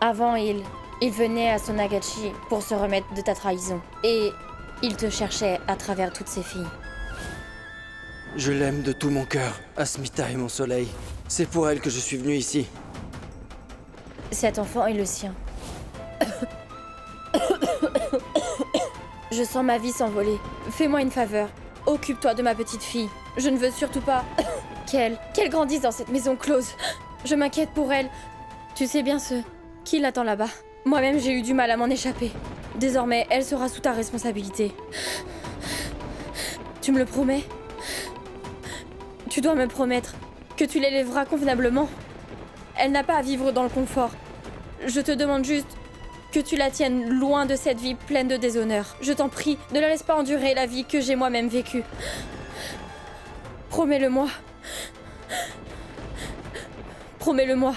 Avant, il venait à Sonagachi pour se remettre de ta trahison. Et il te cherchait à travers toutes ses filles. Je l'aime de tout mon cœur. Asmita est mon soleil. C'est pour elle que je suis venu ici. Cet enfant est le sien. Je sens ma vie s'envoler. Fais-moi une faveur. Occupe-toi de ma petite fille. Je ne veux surtout pas qu'elle grandisse dans cette maison close. Je m'inquiète pour elle. Tu sais bien qui l'attend là-bas. Moi-même, j'ai eu du mal à m'en échapper. Désormais, elle sera sous ta responsabilité. Tu me le promets? Tu dois me promettre que tu l'élèveras convenablement. Elle n'a pas à vivre dans le confort. Je te demande juste que tu la tiennes loin de cette vie pleine de déshonneur. Je t'en prie, ne la laisse pas endurer la vie que j'ai moi-même vécue. Promets-le-moi. Promets-le-moi.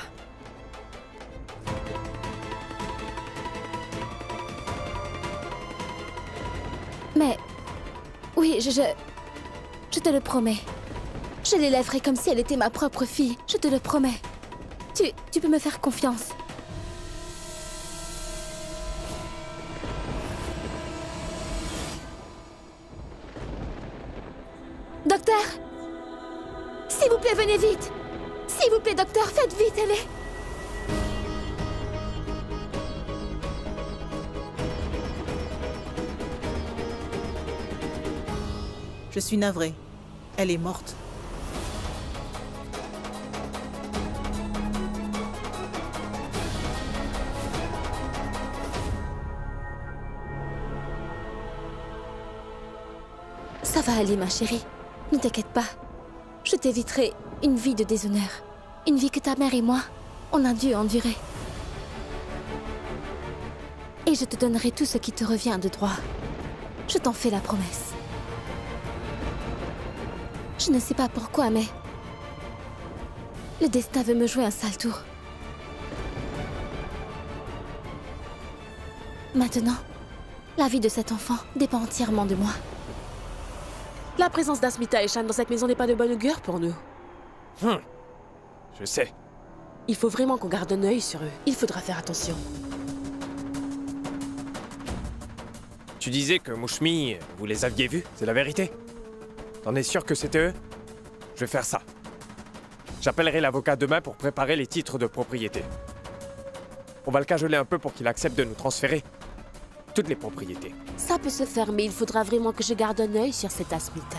Mais... oui, je te le promets. Je l'élèverai comme si elle était ma propre fille. Je te le promets. Tu peux me faire confiance. Docteur! S'il vous plaît, venez vite! S'il vous plaît, docteur, faites vite, elle est... Je suis navrée. Elle est morte. Ça va aller, ma chérie. Ne t'inquiète pas. Je t'éviterai une vie de déshonneur. Une vie que ta mère et moi, on a dû endurer. Et je te donnerai tout ce qui te revient de droit. Je t'en fais la promesse. Je ne sais pas pourquoi, mais... le destin veut me jouer un sale tour. Maintenant, la vie de cet enfant dépend entièrement de moi. La présence d'Asmita et Shan dans cette maison n'est pas de bonne augure pour nous. Je sais. Il faut vraiment qu'on garde un œil sur eux. Il faudra faire attention. Tu disais que Mouchmi, vous les aviez vus, c'est la vérité? T'en es sûr que c'était eux? Je vais faire ça. J'appellerai l'avocat demain pour préparer les titres de propriété. On va le cajoler un peu pour qu'il accepte de nous transférer toutes les propriétés. Ça peut se faire, mais il faudra vraiment que je garde un œil sur cette Asmita.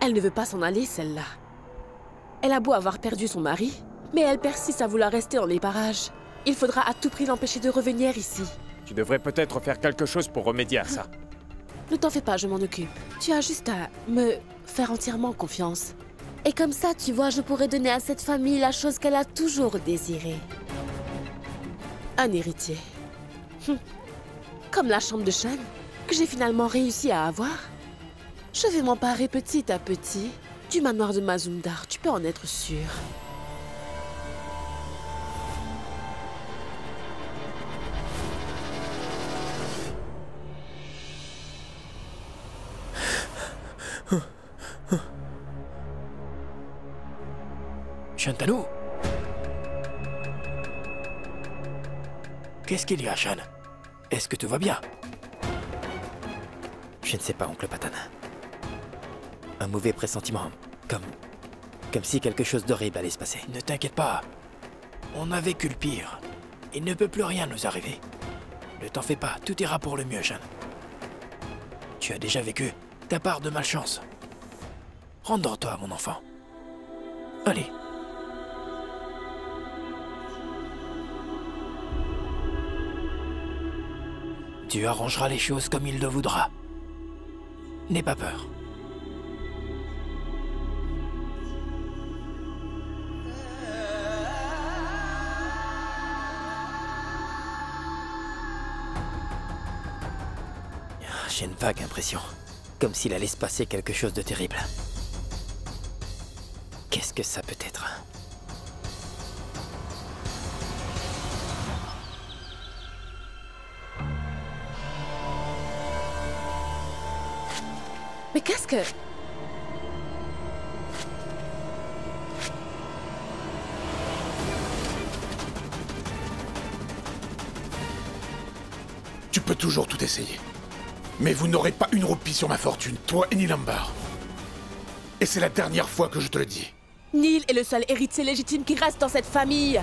Elle ne veut pas s'en aller, celle-là. Elle a beau avoir perdu son mari, mais elle persiste à vouloir rester dans les parages. Il faudra à tout prix l'empêcher de revenir ici. Tu devrais peut-être faire quelque chose pour remédier à ça. Ne t'en fais pas, je m'en occupe. Tu as juste à me faire entièrement confiance. Et comme ça, tu vois, je pourrais donner à cette famille la chose qu'elle a toujours désirée. Un héritier. Comme la chambre de Shan, que j'ai finalement réussi à avoir. Je vais m'emparer petit à petit du manoir de Mazumdar, tu peux en être sûr. Shantanu? Qu'est-ce qu'il y a, Shan? Est-ce que tout va bien? Je ne sais pas, oncle Patan. Un mauvais pressentiment. Comme si quelque chose d'horrible allait se passer. Ne t'inquiète pas. On a vécu le pire. Il ne peut plus rien nous arriver. Ne t'en fais pas, tout ira pour le mieux, Shan. Tu as déjà vécu ta part de malchance. Rendors-toi, mon enfant. Allez. Tu arrangeras les choses comme il le voudra. N'aie pas peur. J'ai une vague impression. Comme s'il allait se passer quelque chose de terrible. Qu'est-ce que ça peut être? Mais qu'est-ce que... Tu peux toujours tout essayer. Mais vous n'aurez pas une roupie sur ma fortune, toi et Nilambar. Et c'est la dernière fois que je te le dis. Neil est le seul héritier légitime qui reste dans cette famille.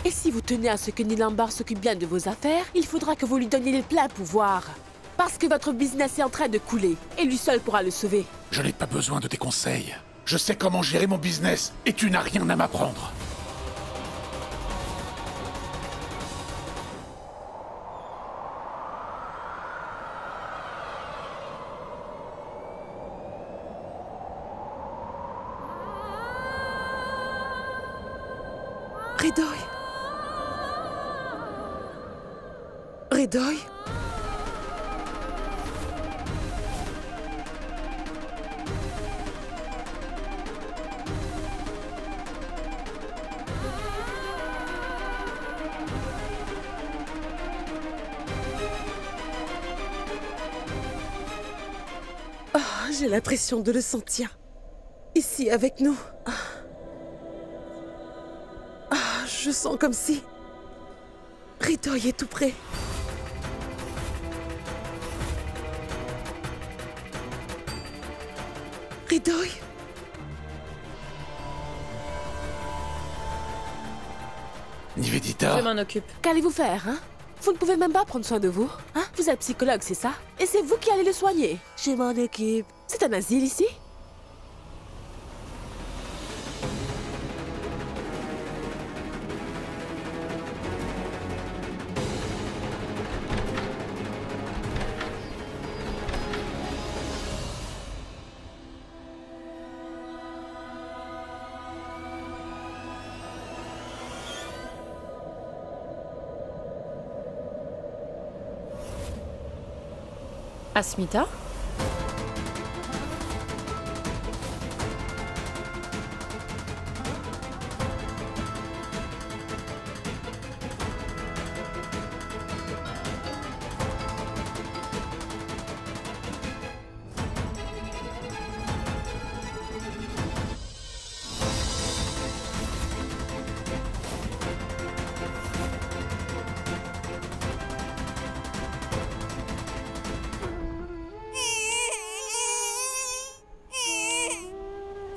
Et si vous tenez à ce que Nilambar s'occupe bien de vos affaires, il faudra que vous lui donniez les pleins pouvoirs. Parce que votre business est en train de couler, et lui seul pourra le sauver. Je n'ai pas besoin de tes conseils. Je sais comment gérer mon business, et tu n'as rien à m'apprendre. Ridoy. Ridoy. Oh, j'ai l'impression de le sentir. Ici, avec nous. Je sens comme si... Ridoy est tout près. Ridoy. Nivedita. Je m'en occupe. Qu'allez-vous faire, hein? Vous ne pouvez même pas prendre soin de vous, hein? Vous êtes psychologue, c'est ça? Et c'est vous qui allez le soigner. Je m'en occupe. C'est un asile ici? Asmita?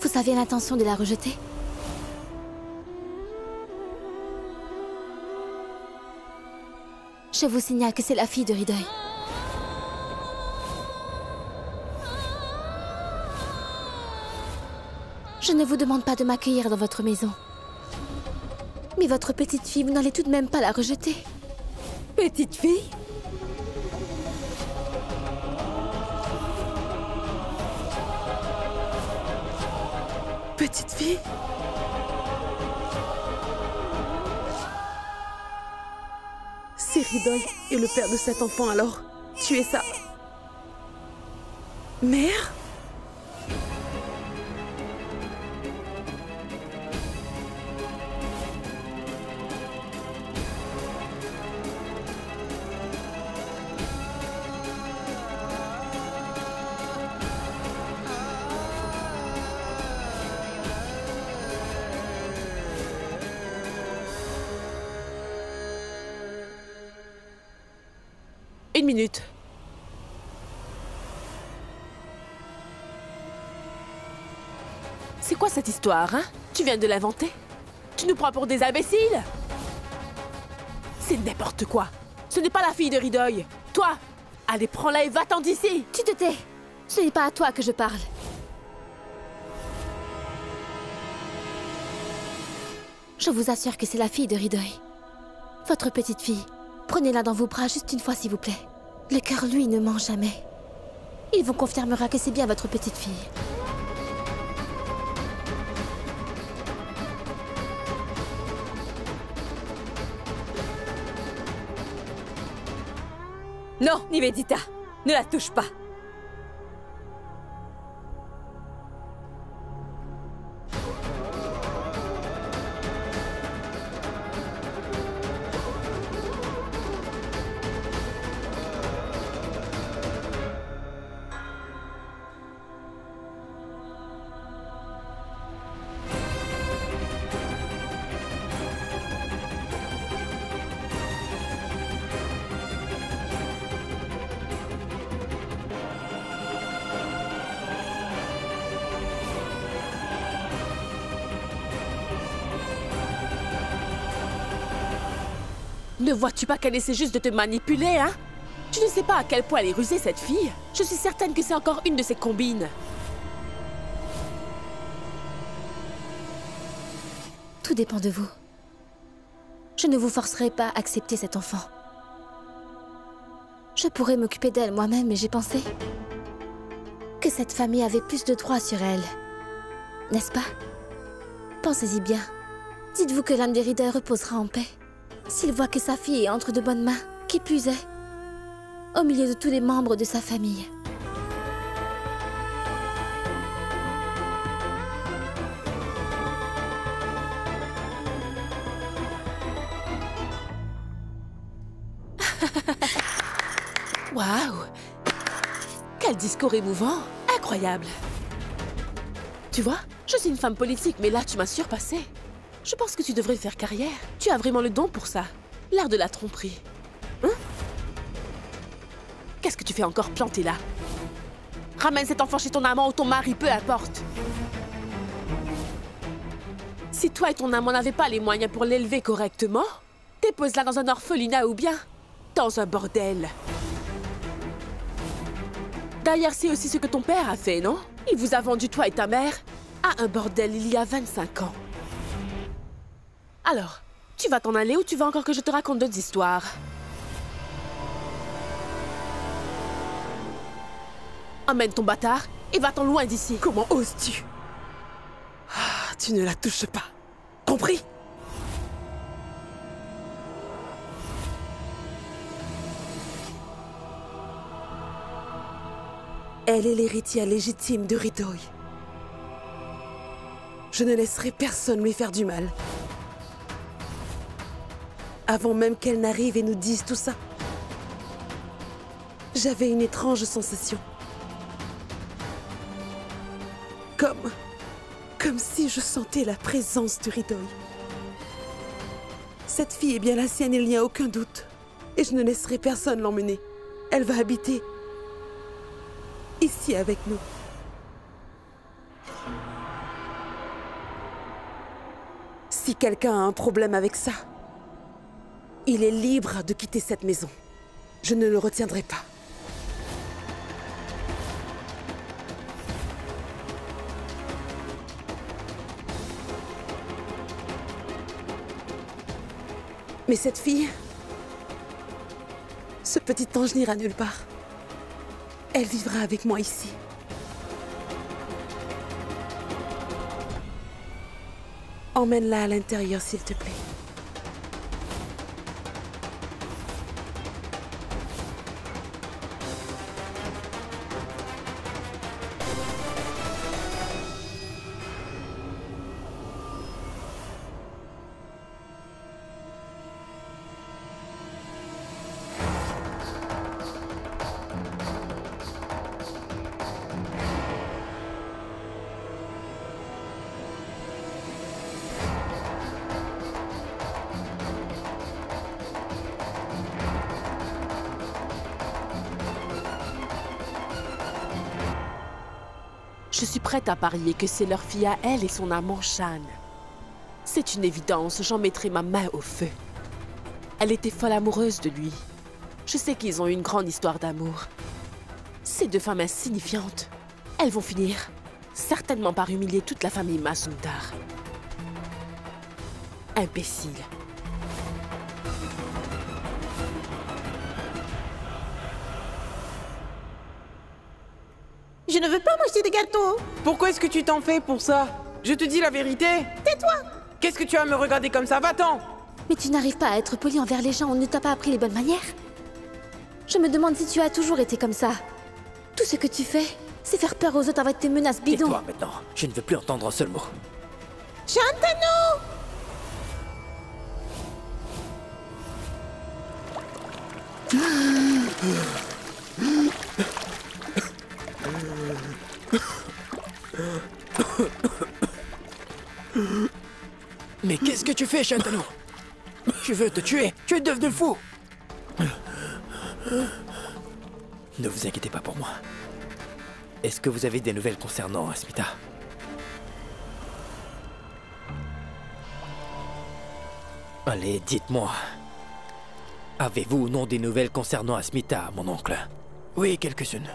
Vous aviez l'intention de la rejeter? Je vous signale que c'est la fille de Ridoy. Je ne vous demande pas de m'accueillir dans votre maison. Mais votre petite fille, vous n'allez tout de même pas la rejeter. Petite fille? Petite fille? C'est Ridoy et le père de cet enfant alors. Tu es sa... mère? Une minute. C'est quoi cette histoire, hein? Tu viens de l'inventer? Tu nous prends pour des imbéciles? C'est n'importe quoi. Ce n'est pas la fille de Ridoy. Toi, allez, prends-la et va-t'en d'ici. Tu te tais. Ce n'est pas à toi que je parle. Je vous assure que c'est la fille de Ridoy. Votre petite fille. Prenez-la dans vos bras juste une fois, s'il vous plaît. Le cœur, lui, ne ment jamais. Il vous confirmera que c'est bien votre petite fille. Non, Nivedita, ne la touche pas. Ne vois-tu pas qu'elle essaie juste de te manipuler, hein? Tu ne sais pas à quel point elle est rusée, cette fille. Je suis certaine que c'est encore une de ses combines. Tout dépend de vous. Je ne vous forcerai pas à accepter cet enfant. Je pourrais m'occuper d'elle moi-même, mais j'ai pensé que cette famille avait plus de droits sur elle. N'est-ce pas? Pensez-y bien. Dites-vous que l'âme des Riddle reposera en paix. S'il voit que sa fille est entre de bonnes mains, qui plus est, au milieu de tous les membres de sa famille. Waouh! Quel discours émouvant! Incroyable! Tu vois, je suis une femme politique, mais là, tu m'as surpassée. Je pense que tu devrais faire carrière. Tu as vraiment le don pour ça. L'art de la tromperie. Hein? Qu'est-ce que tu fais encore planté là? Ramène cet enfant chez ton amant ou ton mari, peu importe. Si toi et ton amant n'avaient pas les moyens pour l'élever correctement, dépose-la dans un orphelinat ou bien dans un bordel. D'ailleurs, c'est aussi ce que ton père a fait, non? Il vous a vendu, toi et ta mère, à un bordel il y a 25 ans. Alors, tu vas t'en aller ou tu veux encore que je te raconte d'autres histoires? Emmène ton bâtard et va-t'en loin d'ici. Comment oses-tu? Ah, tu ne la touches pas. Compris? Elle est l'héritière légitime de Riddle. Je ne laisserai personne lui faire du mal. Avant même qu'elle n'arrive et nous dise tout ça. J'avais une étrange sensation. Comme si je sentais la présence de Riddle. Cette fille est bien la sienne, il n'y a aucun doute. Et je ne laisserai personne l'emmener. Elle va habiter ici avec nous. Si quelqu'un a un problème avec ça, il est libre de quitter cette maison. Je ne le retiendrai pas. Mais cette fille, ce petit ange n'ira nulle part. Elle vivra avec moi ici. Emmène-la à l'intérieur, s'il te plaît. Je suis prête à parier que c'est leur fille à elle et son amant Shan. C'est une évidence, j'en mettrai ma main au feu. Elle était folle amoureuse de lui. Je sais qu'ils ont eu une grande histoire d'amour. Ces deux femmes insignifiantes, elles vont finir certainement par humilier toute la famille Masundar. Imbécile. Je ne veux pas manger de gâteau. Pourquoi est-ce que tu t'en fais pour ça? Je te dis la vérité. Tais-toi. Qu'est-ce que tu as à me regarder comme ça? Va-t'en! Mais tu n'arrives pas à être poli envers les gens, on ne t'a pas appris les bonnes manières. Je me demande si tu as toujours été comme ça. Tout ce que tu fais, c'est faire peur aux autres avec tes menaces bidons. Tais-toi maintenant, je ne veux plus entendre un seul mot. Shantanu! Mais qu'est-ce que tu fais, Shantanu? Tu veux te tuer? Tu es devenu fou! Ne vous inquiétez pas pour moi. Est-ce que vous avez des nouvelles concernant Asmita? Allez, dites-moi. Avez-vous ou non des nouvelles concernant Asmita, mon oncle? Oui, quelques-unes.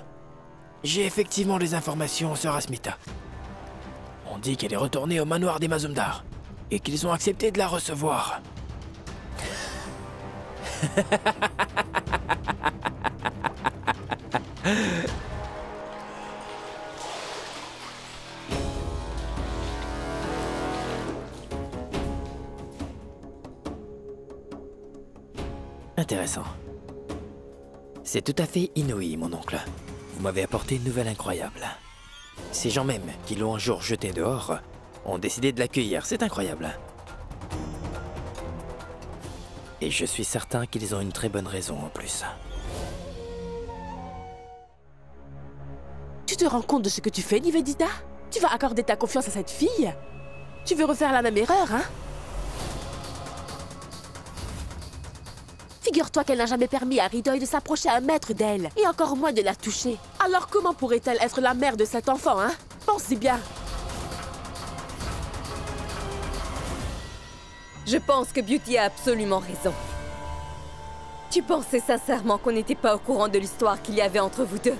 J'ai effectivement des informations sur Asmita. On dit qu'elle est retournée au manoir des Mazumdar et qu'ils ont accepté de la recevoir. Intéressant. C'est tout à fait inouï, mon oncle. Vous m'avez apporté une nouvelle incroyable. Ces gens même qui l'ont un jour jeté dehors ont décidé de l'accueillir. C'est incroyable. Et je suis certain qu'ils ont une très bonne raison en plus. Tu te rends compte de ce que tu fais, Nivedita? Tu vas accorder ta confiance à cette fille? Tu veux refaire la même erreur, hein? Figure-toi qu'elle n'a jamais permis à Ridoy de s'approcher un mètre d'elle, et encore moins de la toucher. Alors comment pourrait-elle être la mère de cet enfant, hein? Pense-y bien. Je pense que Beauty a absolument raison. Tu pensais sincèrement qu'on n'était pas au courant de l'histoire qu'il y avait entre vous deux?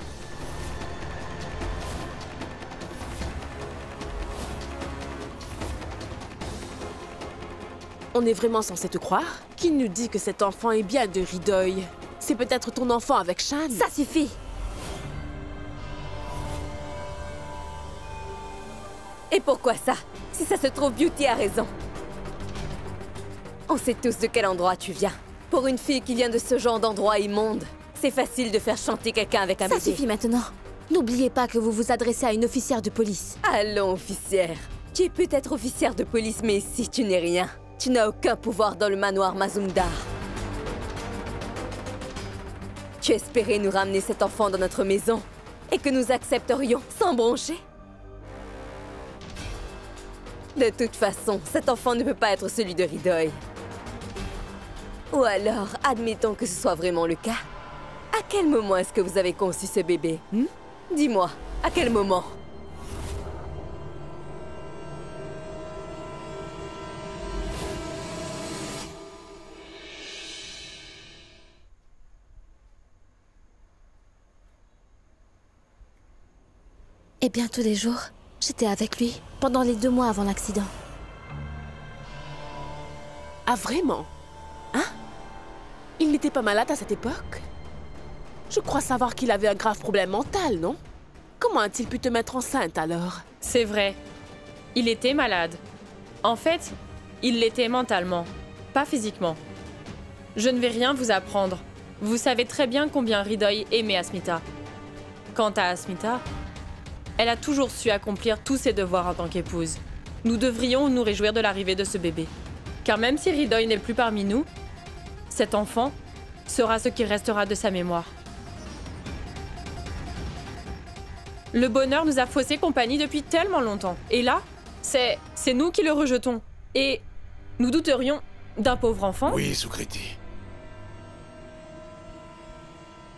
On est vraiment censé te croire? Qui nous dit que cet enfant est bien de Ridoy? C'est peut-être ton enfant avec Shan? Ça suffit! Et pourquoi ça? Si ça se trouve, Beauty a raison. On sait tous de quel endroit tu viens. Pour une fille qui vient de ce genre d'endroit immonde, c'est facile de faire chanter quelqu'un avec un bébé. Ça suffit maintenant. N'oubliez pas que vous vous adressez à une officière de police. Allons, officière. Tu es peut-être officière de police, mais ici, tu n'es rien. Tu n'as aucun pouvoir dans le manoir Mazumdar. Tu espérais nous ramener cet enfant dans notre maison et que nous accepterions sans broncher? De toute façon, cet enfant ne peut pas être celui de Ridoy. Ou alors, admettons que ce soit vraiment le cas. À quel moment est-ce que vous avez conçu ce bébé? Dis-moi, à quel moment? Eh bien, tous les jours, j'étais avec lui, pendant les 2 mois avant l'accident. Ah, vraiment? Hein? Il n'était pas malade à cette époque? Je crois savoir qu'il avait un grave problème mental, non? Comment a-t-il pu te mettre enceinte, alors? C'est vrai. Il était malade. En fait, il l'était mentalement, pas physiquement. Je ne vais rien vous apprendre. Vous savez très bien combien Ridoy aimait Asmita. Quant à Asmita, elle a toujours su accomplir tous ses devoirs en tant qu'épouse. Nous devrions nous réjouir de l'arrivée de ce bébé. Car même si Ridoy n'est plus parmi nous, cet enfant sera ce qui restera de sa mémoire. Le bonheur nous a faussé compagnie depuis tellement longtemps. Et là, c'est nous qui le rejetons. Et nous douterions d'un pauvre enfant? Oui, Sukriti.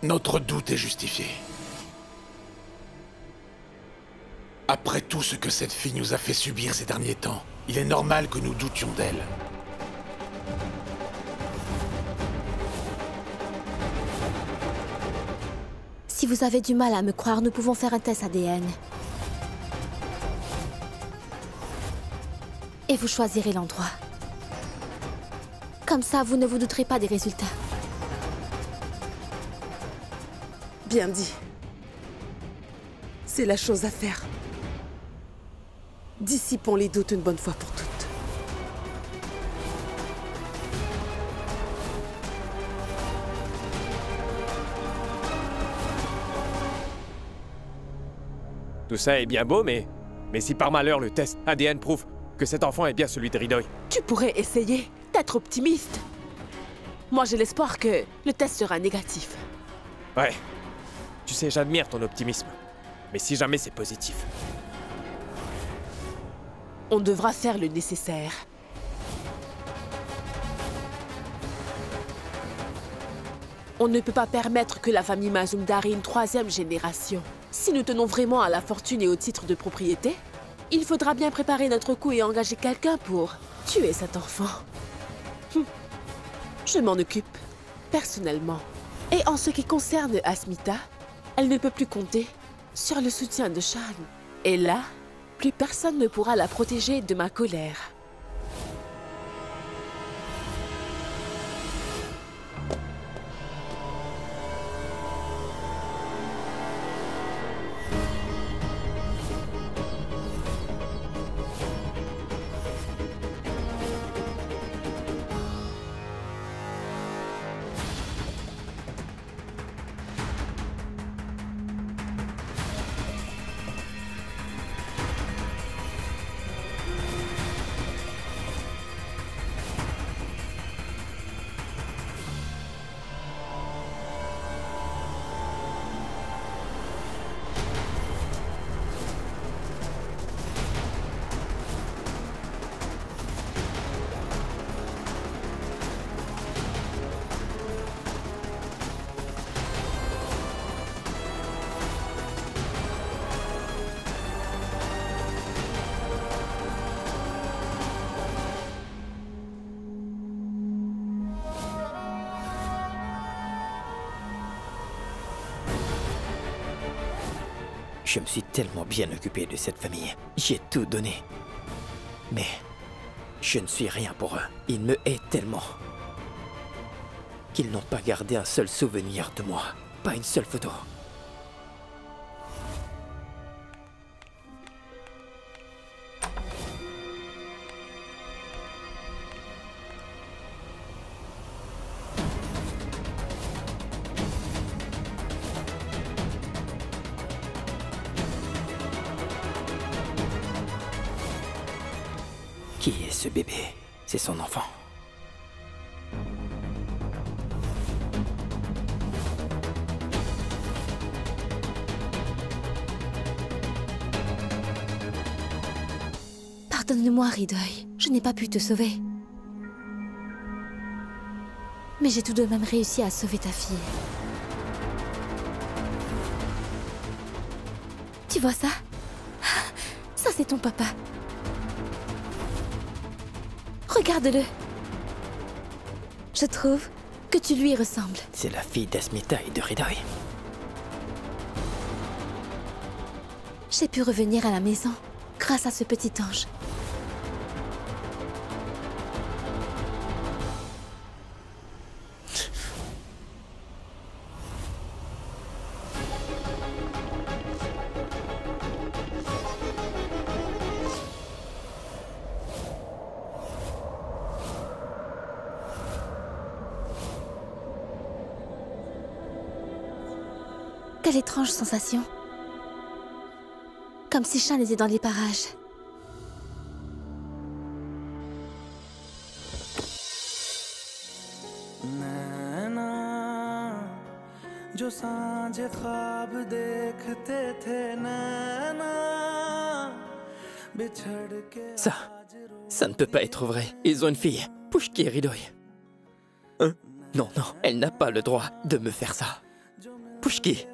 Notre doute est justifié. Après tout ce que cette fille nous a fait subir ces derniers temps, il est normal que nous doutions d'elle. Si vous avez du mal à me croire, nous pouvons faire un test ADN. Et vous choisirez l'endroit. Comme ça, vous ne vous douterez pas des résultats. Bien dit. C'est la chose à faire. Dissipons les doutes une bonne fois pour toutes. Tout ça est bien beau, mais si par malheur le test ADN prouve que cet enfant est bien celui de Ridoy? Tu pourrais essayer d'être optimiste. Moi, j'ai l'espoir que le test sera négatif. Ouais. Tu sais, j'admire ton optimisme. Mais si jamais c'est positif... On devra faire le nécessaire. On ne peut pas permettre que la famille Mazumdar ait une 3e génération. Si nous tenons vraiment à la fortune et au titre de propriété, il faudra bien préparer notre coup et engager quelqu'un pour tuer cet enfant. Je m'en occupe. personnellement. Et en ce qui concerne Asmita, elle ne peut plus compter sur le soutien de Shan. Et là, plus personne ne pourra la protéger de ma colère. Je me suis tellement bien occupé de cette famille. J'ai tout donné. Mais je ne suis rien pour eux. Ils me haïssent tellement qu'ils n'ont pas gardé un seul souvenir de moi. Pas une seule photo. Qui est ce bébé? C'est son enfant. Pardonne-moi, Ridoy. Je n'ai pas pu te sauver. Mais j'ai tout de même réussi à sauver ta fille. Tu vois ça? Ça, c'est ton papa. Regarde-le. Je trouve que tu lui ressembles. C'est la fille d'Asmita et de Ridoy. J'ai pu revenir à la maison grâce à ce petit ange. Quelle étrange sensation. Comme si Shan était dans les parages. Ça ne peut pas être vrai. Ils ont une fille. Pushki et Ridoy. Hein? Non, non, elle n'a pas le droit de me faire ça. Pushki.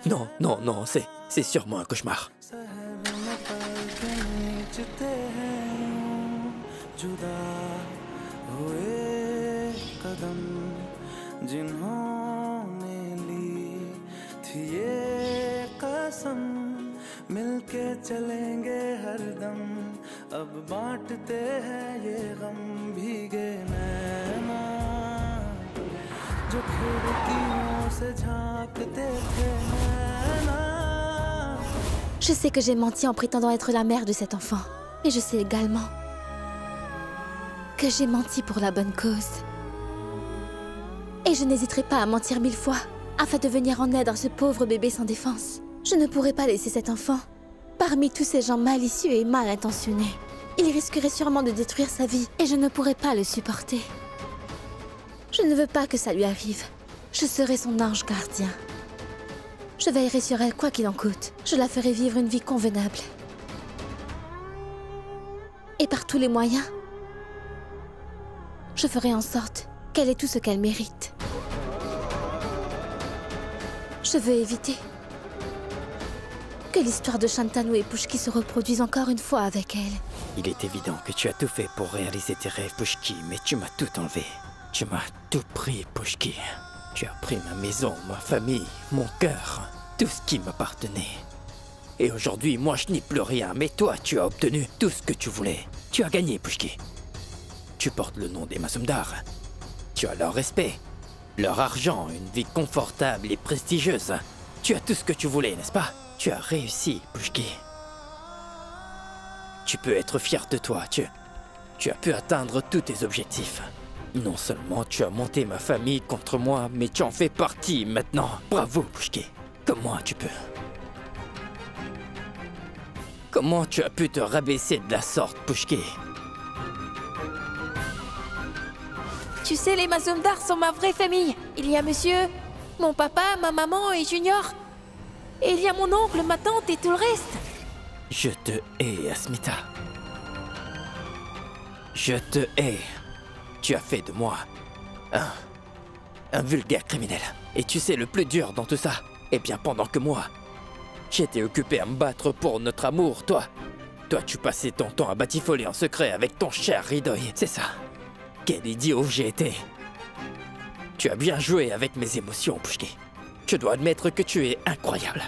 Non, non, non, c'est sûrement un cauchemar. Je sais que j'ai menti en prétendant être la mère de cet enfant. Mais je sais également que j'ai menti pour la bonne cause. Et je n'hésiterai pas à mentir 1000 fois afin de venir en aide à ce pauvre bébé sans défense. Je ne pourrai pas laisser cet enfant parmi tous ces gens malicieux et mal intentionnés. Il risquerait sûrement de détruire sa vie et je ne pourrai pas le supporter. Je ne veux pas que ça lui arrive. Je serai son ange gardien. Je veillerai sur elle quoi qu'il en coûte. Je la ferai vivre une vie convenable. Et par tous les moyens, je ferai en sorte qu'elle ait tout ce qu'elle mérite. Je veux éviter que l'histoire de Shantanu et Pushki se reproduise encore une fois avec elle. Il est évident que tu as tout fait pour réaliser tes rêves, Pushki, mais tu m'as tout enlevé. Tu m'as tout pris, Pushki. Tu as pris ma maison, ma famille, mon cœur, tout ce qui m'appartenait. Et aujourd'hui, moi, je n'ai plus rien, mais toi, tu as obtenu tout ce que tu voulais. Tu as gagné, Pushki. Tu portes le nom des Mazumdar. Tu as leur respect, leur argent, une vie confortable et prestigieuse. Tu as tout ce que tu voulais, n'est-ce pas? Tu as réussi, Pushki. Tu peux être fier de toi, tu as pu atteindre tous tes objectifs. Non seulement tu as monté ma famille contre moi, mais tu en fais partie maintenant. Bravo, Pushki. Comment tu peux? Comment tu as pu te rabaisser de la sorte, Pushki? Tu sais, les Mazumdar sont ma vraie famille. Il y a monsieur, mon papa, ma maman et Junior. Et il y a mon oncle, ma tante et tout le reste. Je te hais, Asmita. Je te hais. Tu as fait de moi un vulgaire criminel. Et tu sais le plus dur dans tout ça? Eh bien, pendant que moi, j'étais occupé à me battre pour notre amour, toi, tu passais ton temps à batifoler en secret avec ton cher Ridoy. C'est ça. Quel idiot j'ai été. Tu as bien joué avec mes émotions, Pushki. Je dois admettre que tu es incroyable.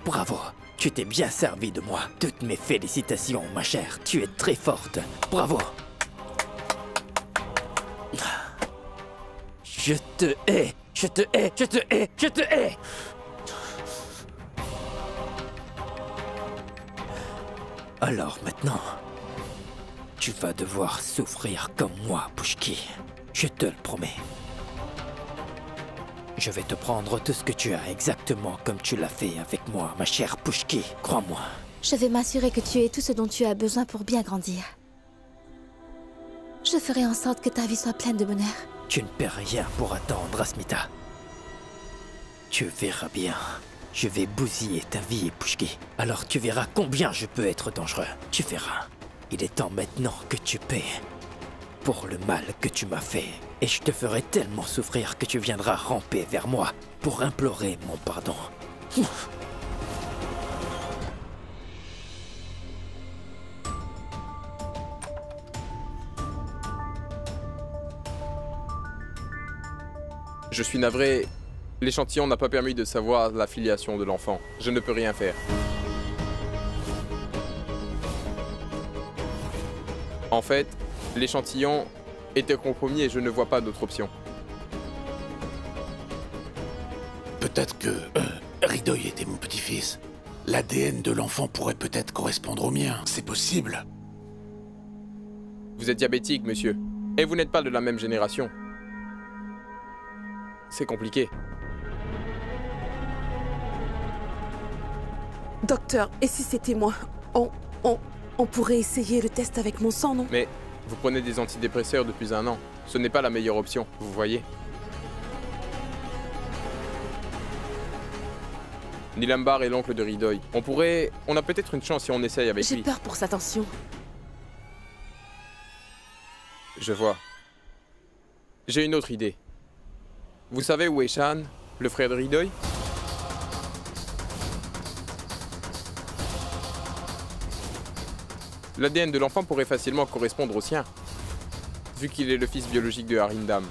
Bravo. Tu t'es bien servi de moi. Toutes mes félicitations, ma chère. Tu es très forte. Bravo. Je te hais. Je te hais. Je te hais. Je te hais. Alors maintenant, tu vas devoir souffrir comme moi, Pushki. Je te le promets. Je vais te prendre tout ce que tu as exactement comme tu l'as fait avec moi, ma chère Pushki. Crois-moi. Je vais m'assurer que tu aies tout ce dont tu as besoin pour bien grandir. Je ferai en sorte que ta vie soit pleine de bonheur. Tu ne perds rien pour attendre, Asmita. Tu verras bien. Je vais bousiller ta vie, Pushki. Alors tu verras combien je peux être dangereux. Tu verras. Il est temps maintenant que tu paies pour le mal que tu m'as fait. Et je te ferai tellement souffrir que tu viendras ramper vers moi pour implorer mon pardon. Je suis navré. L'échantillon n'a pas permis de savoir la filiation de l'enfant. Je ne peux rien faire. En fait, l'échantillon était compromis et je ne vois pas d'autre option. Peut-être que Ridoy était mon petit-fils. L'ADN de l'enfant pourrait peut-être correspondre au mien. C'est possible. Vous êtes diabétique, monsieur. Et vous n'êtes pas de la même génération. C'est compliqué. Docteur, et si c'était moi? On pourrait essayer le test avec mon sang, non? Mais vous prenez des antidépresseurs depuis 1 an. Ce n'est pas la meilleure option, vous voyez. Nilambar est l'oncle de Ridoy. On a peut-être une chance si on essaye avec lui. J'ai peur pour sa tension. Je vois. J'ai une autre idée. Vous savez où est Shan, le frère de Ridoy? L'ADN de l'enfant pourrait facilement correspondre au sien, vu qu'il est le fils biologique de Arindam.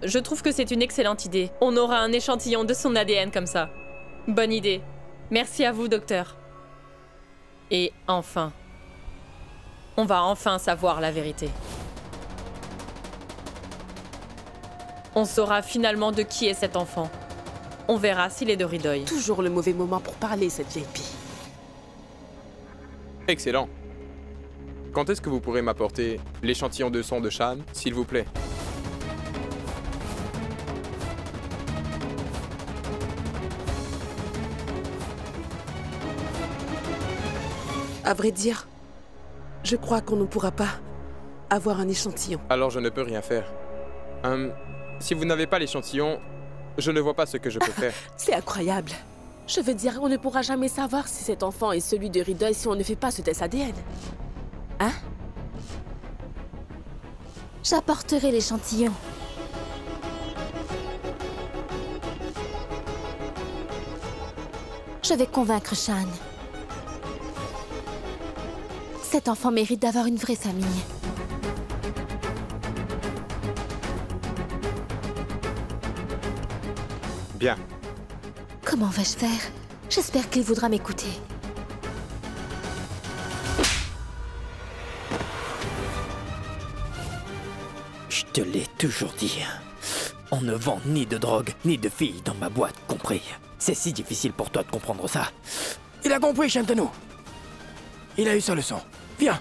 Je trouve que c'est une excellente idée. On aura un échantillon de son ADN comme ça. Bonne idée. Merci à vous, docteur. Et enfin, on va enfin savoir la vérité. On saura finalement de qui est cet enfant. On verra s'il est de Ridoy. Toujours le mauvais moment pour parler, cette vieille pie. Excellent. Quand est-ce que vous pourrez m'apporter l'échantillon de sang de Shan, s'il vous plaît? À vrai dire, je crois qu'on ne pourra pas avoir un échantillon. Alors je ne peux rien faire. Si vous n'avez pas l'échantillon, je ne vois pas ce que je peux faire. C'est incroyable. Je veux dire, on ne pourra jamais savoir si cet enfant est celui de Ridoy si on ne fait pas ce test ADN. Hein? J'apporterai l'échantillon. Je vais convaincre Shan. Cet enfant mérite d'avoir une vraie famille. Bien. Comment vais-je faire? J'espère qu'il voudra m'écouter. Je te l'ai toujours dit. On ne vend ni de drogue, ni de filles dans ma boîte, compris? C'est si difficile pour toi de comprendre ça. Il a compris, Shantanu. Il a eu sa leçon. Viens.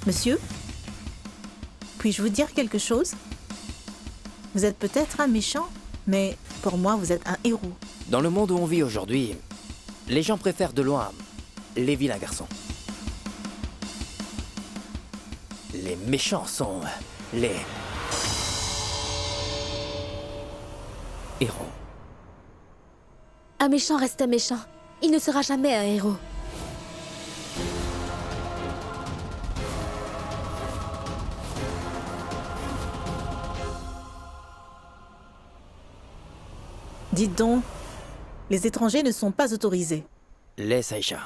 Monsieur, puis-je vous dire quelque chose? Vous êtes peut-être un méchant, mais pour moi, vous êtes un héros. Dans le monde où on vit aujourd'hui, les gens préfèrent de loin les vilains garçons. Les méchants sont les héros. Un méchant reste un méchant. Il ne sera jamais un héros. Dites donc, les étrangers ne sont pas autorisés. Laisse Aïcha.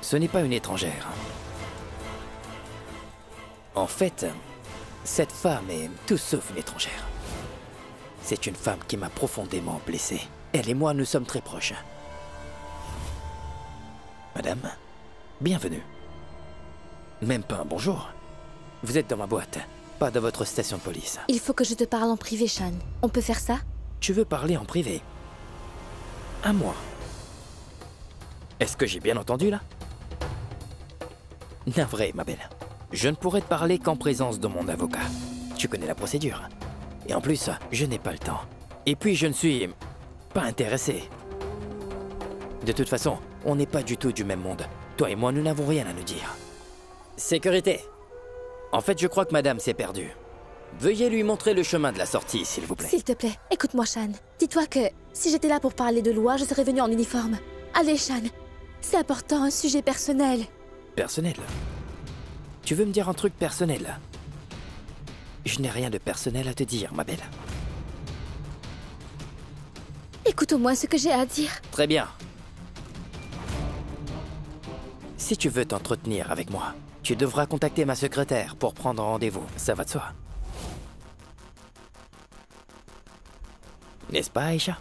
Ce n'est pas une étrangère. En fait, cette femme est tout sauf une étrangère. C'est une femme qui m'a profondément blessé. Elle et moi, nous sommes très proches. Madame, bienvenue. Même pas un bonjour. Vous êtes dans ma boîte, pas dans votre station de police. Il faut que je te parle en privé, Shan. On peut faire ça? Tu veux parler en privé? À moi? Est-ce que j'ai bien entendu, là? Navré, ma belle. Je ne pourrai te parler qu'en présence de mon avocat. Tu connais la procédure. Et en plus, je n'ai pas le temps. Et puis, je ne suis pas intéressé. De toute façon, on n'est pas du tout du même monde. Toi et moi, nous n'avons rien à nous dire. Sécurité. En fait, je crois que madame s'est perdue. Veuillez lui montrer le chemin de la sortie, s'il vous plaît. S'il te plaît, écoute-moi, Shan. Dis-toi que si j'étais là pour parler de loi, je serais venue en uniforme. Allez, Shan. C'est important, un sujet personnel. Personnel? Tu veux me dire un truc personnel? Je n'ai rien de personnel à te dire, ma belle. Écoute au moins ce que j'ai à dire. Très bien. Si tu veux t'entretenir avec moi, tu devras contacter ma secrétaire pour prendre rendez-vous. Ça va de soi. N'est-ce pas, Aïcha?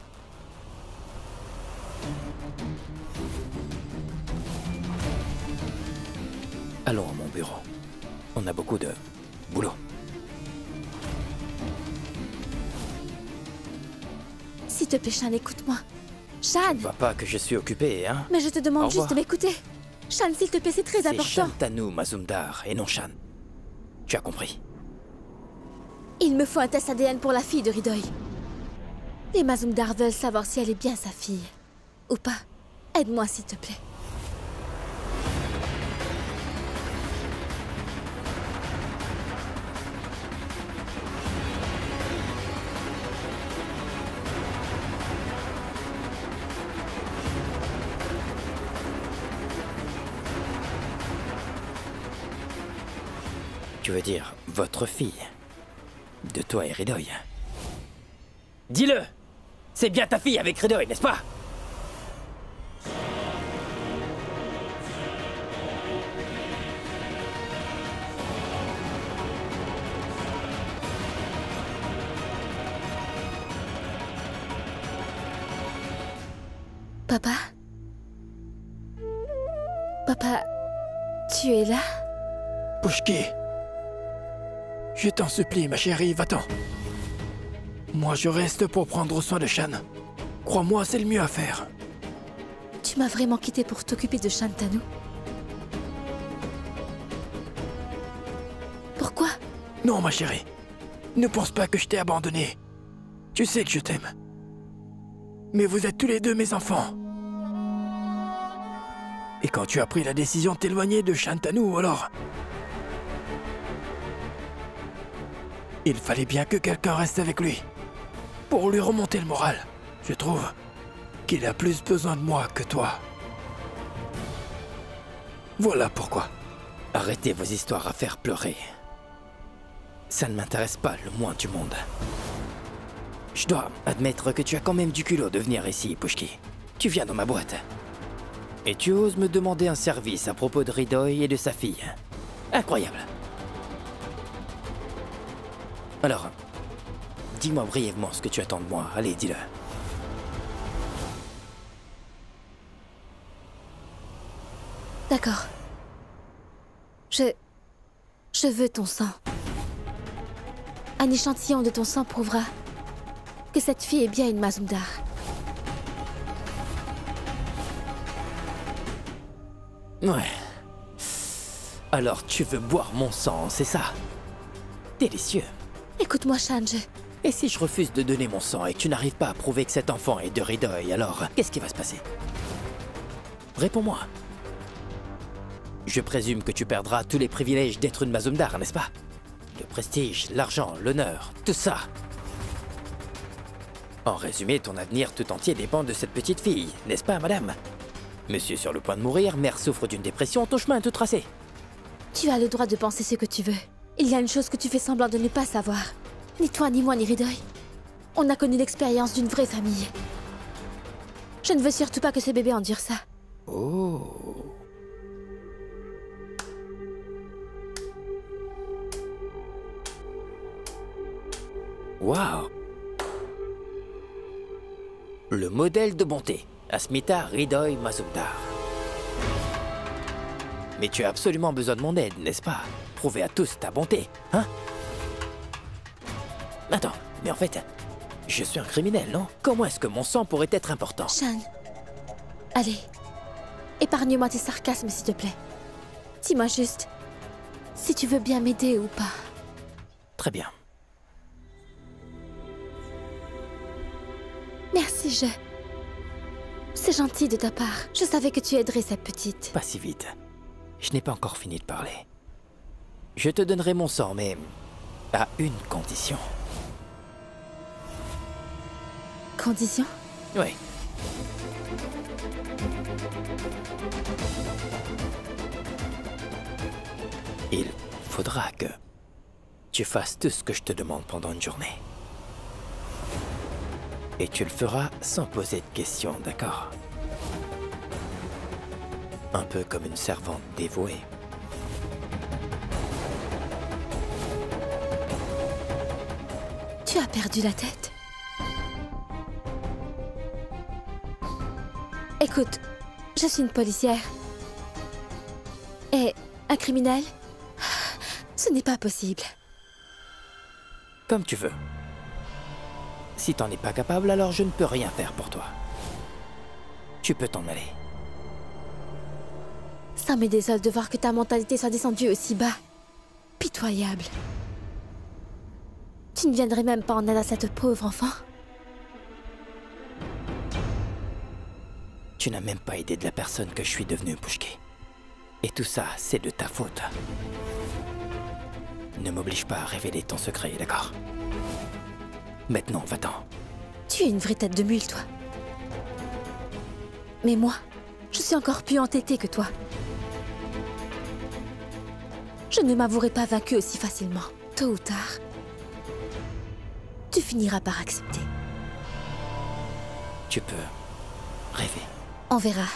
Allons à mon bureau. On a beaucoup de boulot. S'il te plaît, Shan, écoute-moi. Shan! Vois pas que je suis occupé, hein? Mais je te demande juste de m'écouter. Shan, s'il te plaît, c'est très important. C'est Shantanu Mazumdar et non Shan. Tu as compris? Il me faut un test ADN pour la fille de Hridoy. Les Mazumdar veulent savoir si elle est bien sa fille. Ou pas. Aide-moi, s'il te plaît. Tu veux dire votre fille? De toi et Hridoy? Dis-le! C'est bien ta fille avec Hridoy, n'est-ce pas? Papa? Papa, tu es là? Pushki. Je t'en supplie, ma chérie, va-t'en. Moi, je reste pour prendre soin de Shan. Crois-moi, c'est le mieux à faire. Tu m'as vraiment quitté pour t'occuper de Shantanu? Pourquoi? Non, ma chérie. Ne pense pas que je t'ai abandonné. Tu sais que je t'aime. Mais vous êtes tous les deux mes enfants. Et quand tu as pris la décision de t'éloigner de Shantanu, alors... il fallait bien que quelqu'un reste avec lui. Pour lui remonter le moral. Je trouve qu'il a plus besoin de moi que toi. Voilà pourquoi. Arrêtez vos histoires à faire pleurer. Ça ne m'intéresse pas le moins du monde. Je dois admettre que tu as quand même du culot de venir ici, Pushki. Tu viens dans ma boîte. Et tu oses me demander un service à propos de Hridoy et de sa fille. Incroyable. Alors, dis-moi brièvement ce que tu attends de moi. Allez, dis-le. D'accord. Je veux ton sang. Un échantillon de ton sang prouvera que cette fille est bien une Mazumdar. Ouais. Alors tu veux boire mon sang, c'est ça? Délicieux. Écoute-moi, Shan, Et si je refuse de donner mon sang et que tu n'arrives pas à prouver que cet enfant est de Hridoy, alors qu'est-ce qui va se passer? Réponds-moi. Je présume que tu perdras tous les privilèges d'être une Mazumdar, n'est-ce pas? Le prestige, l'argent, l'honneur, tout ça. En résumé, ton avenir tout entier dépend de cette petite fille, n'est-ce pas, madame? Monsieur sur le point de mourir, mère souffre d'une dépression, ton chemin est tout tracé. tu as le droit de penser ce que tu veux. Il y a une chose que tu fais semblant de ne pas savoir. Ni toi, ni moi, ni Hridoy. On a connu l'expérience d'une vraie famille. Je ne veux surtout pas que ce bébé endure ça. Oh. Waouh. Le modèle de bonté. Asmita Hridoy Mazumdar. Mais tu as absolument besoin de mon aide, n'est-ce pas? Prouver à tous ta bonté, hein? Attends, mais en fait, je suis un criminel, non? Comment est-ce que mon sang pourrait être important? Shan, allez, épargne-moi tes sarcasmes, s'il te plaît. Dis-moi juste si tu veux bien m'aider ou pas. Très bien. Merci, C'est gentil de ta part. Je savais que tu aiderais cette petite. Pas si vite. Je n'ai pas encore fini de parler. Je te donnerai mon sang, mais à une condition. Condition? Oui. Il faudra que tu fasses tout ce que je te demande pendant une journée. Et tu le feras sans poser de questions, d'accord? Un peu comme une servante dévouée. Tu as perdu la tête? Écoute, je suis une policière. Et un criminel? Ce n'est pas possible. Comme tu veux. Si t'en es pas capable, alors je ne peux rien faire pour toi. Tu peux t'en aller. Ça me désole de voir que ta mentalité soit descendue aussi bas. Pitoyable. Tu ne viendrais même pas en aide à cette pauvre enfant? Tu n'as même pas idée de la personne que je suis devenue, Pushki. Et tout ça, c'est de ta faute. Ne m'oblige pas à révéler ton secret, d'accord? Maintenant, va-t'en. Tu es une vraie tête de mule, toi. Mais moi, je suis encore plus entêtée que toi. Je ne m'avouerai pas vaincue aussi facilement. Tôt ou tard, tu finiras par accepter. Tu peux rêver. On verra.